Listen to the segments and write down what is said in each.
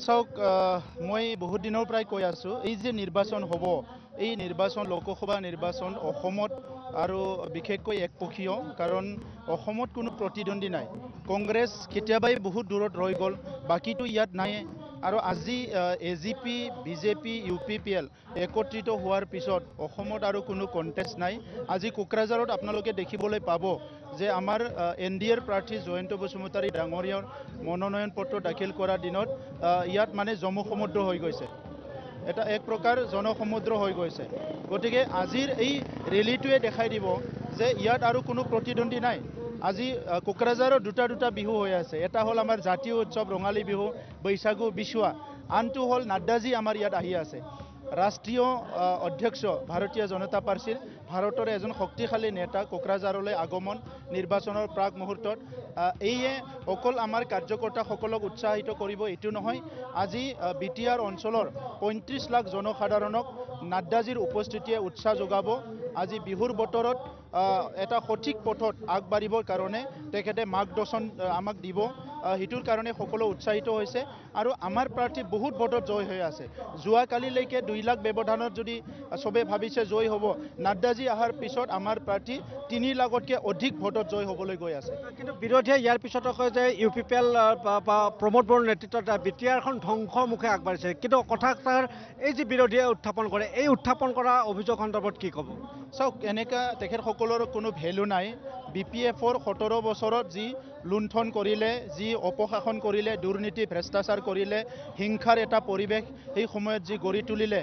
চাওক মই বহুত দিনৰ পৰাই কৈ আছো এই যে নিৰ্বাচন হ'ব এই নিৰ্বাচন লোকসভা নিৰ্বাচন অসমত আৰু বিশেষকৈ একপক্ষীয় কাৰণ অসমত কোনো প্ৰতিদ্বন্দ্বী নাই কংগ্ৰেছ কেতিয়াবাই বহুত দূৰত ৰৈ গ'ল বাকিটো ইয়াত নাই আৰু আজি এজিপি বিজেপি ইউপিপিএল একত্ৰিত হোৱাৰ পিছত অসমত আৰু কোনো কণ্টেষ্ট নাই আজি কোকৰাঝাৰত আপোনালোকে দেখিবলৈ পাব যে আমাৰ এনডিএৰ প্ৰাৰ্থী জয়ন্ত বসুমতাৰী ডাঙৰীয়াৰ মনোনয়ন পত্ৰ দাখিল কৰাৰ দিনত ইয়াত মানে জনসমুদ্ৰ হৈ গৈছে এটা এক প্ৰকাৰ জনসমুদ্ৰ হৈ গৈছে গতিকে আজিৰ এই ৰেলীটোৱে দেখাই দিব যে ইয়াত আৰু কোনো প্ৰতিদ্বন্দ্বী নাই আজি কোকৰাঝাৰৰ দুটা বিহু হৈ আছে এটা হ'ল আমাৰ জাতীয় উৎসৱ ৰঙালী বিহু বৈশাগু বিশুৱা আনটো হ'ল নাড্ডাজী আমাৰ ইয়াত আহি আছে ৰাষ্ট্ৰীয় অধ্যক্ষ ভাৰতীয় জনতা পাৰ্টিৰ ভাৰতৰ এজন শক্তিশালী নেতা কোকৰাঝাৰলৈ আগমন নিৰ্বাচনৰ প্ৰাক মুহূৰ্তত এইয়ে অকল আমাৰ কাৰ্যকৰ্তাসকলক উৎসাহিত কৰিব এইটো নহয় আজি বিটিআৰ অঞ্চলৰ ৩৫ লাখ জনসাধাৰণক নাড্ডাজীৰ উপস্থিতিয়ে উৎসাহ যোগাব আজি বিহুৰ বতৰত এটা সঠিক পথত আগবাঢ়িবৰ কাৰণে তেখেতে মাৰ্গদৰ্শন আমাক দিব হিটোৰ কাৰণে সকলো উৎসাহিত হৈছে আৰু আমাৰ প্ৰাৰ্থী বহুত ভোটত জয় হৈ আছে যোৱাকালিলৈকে 2 লাখ ব্যৱধানত যদি সবে ভাবিছে জয় হ'ব নাড্ডাজী অহাৰ পিছত আমাৰ প্ৰাৰ্থী 3 লাখতকৈ অধিক ভোটত জয় হ'বলৈ গৈ আছে কিন্তু বিৰোধীয়ে ইয়াৰ পিছত কয় যে ইউপিপিএল বা প্ৰমোদ বড়োৰ নেতৃত্বত বিটিআৰখন ধ্বংসৰ মুখে আগবাঢ়িছে কিন্তু কথাষাৰ এই যে বিৰোধীয়ে উত্থাপন কৰে এই উত্থাপন কৰা অভিযোগ সন্দৰ্ভত কি ক'ব চাওক এনেকা তেখেতসকলৰ কোনো ভেলু নাই বিপিএফৰ 17 বছৰত যি লুণ্ঠন কৰিলে যি অপশাসন কৰিলে দুৰ্নীতি ভ্ৰষ্টাচাৰ কৰিলে হিংসাৰ এটা পৰিৱেশ সেই সময়ত যি গঢ়ি তুলিলে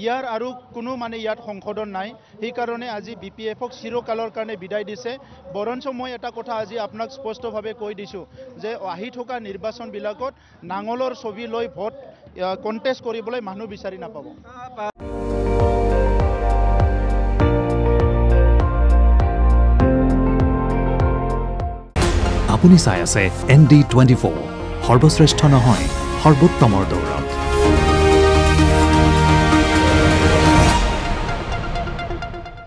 ইয়াৰ আৰু কোনো মানে ইয়াত সংশোধন নাই সেইকাৰণে আজি বিপিএফক চিৰকালৰ কাৰণে বিদায় দিছে বৰঞ্চ মই এটা কথা আজি আপোনাক স্পষ্টভাৱে কৈ দিছোঁ যে আহি থকা নিৰ্বাচনবিলাকত নাঙলৰ ছবি লৈ ভোট কণ্টেষ্ট কৰিবলৈ মানুহ বিচাৰি নাপাব আপুনি চাই আছে ND24 সৰ্বশ্ৰেষ্ঠ নহয় সৰ্বোত্তমৰ দৌৰা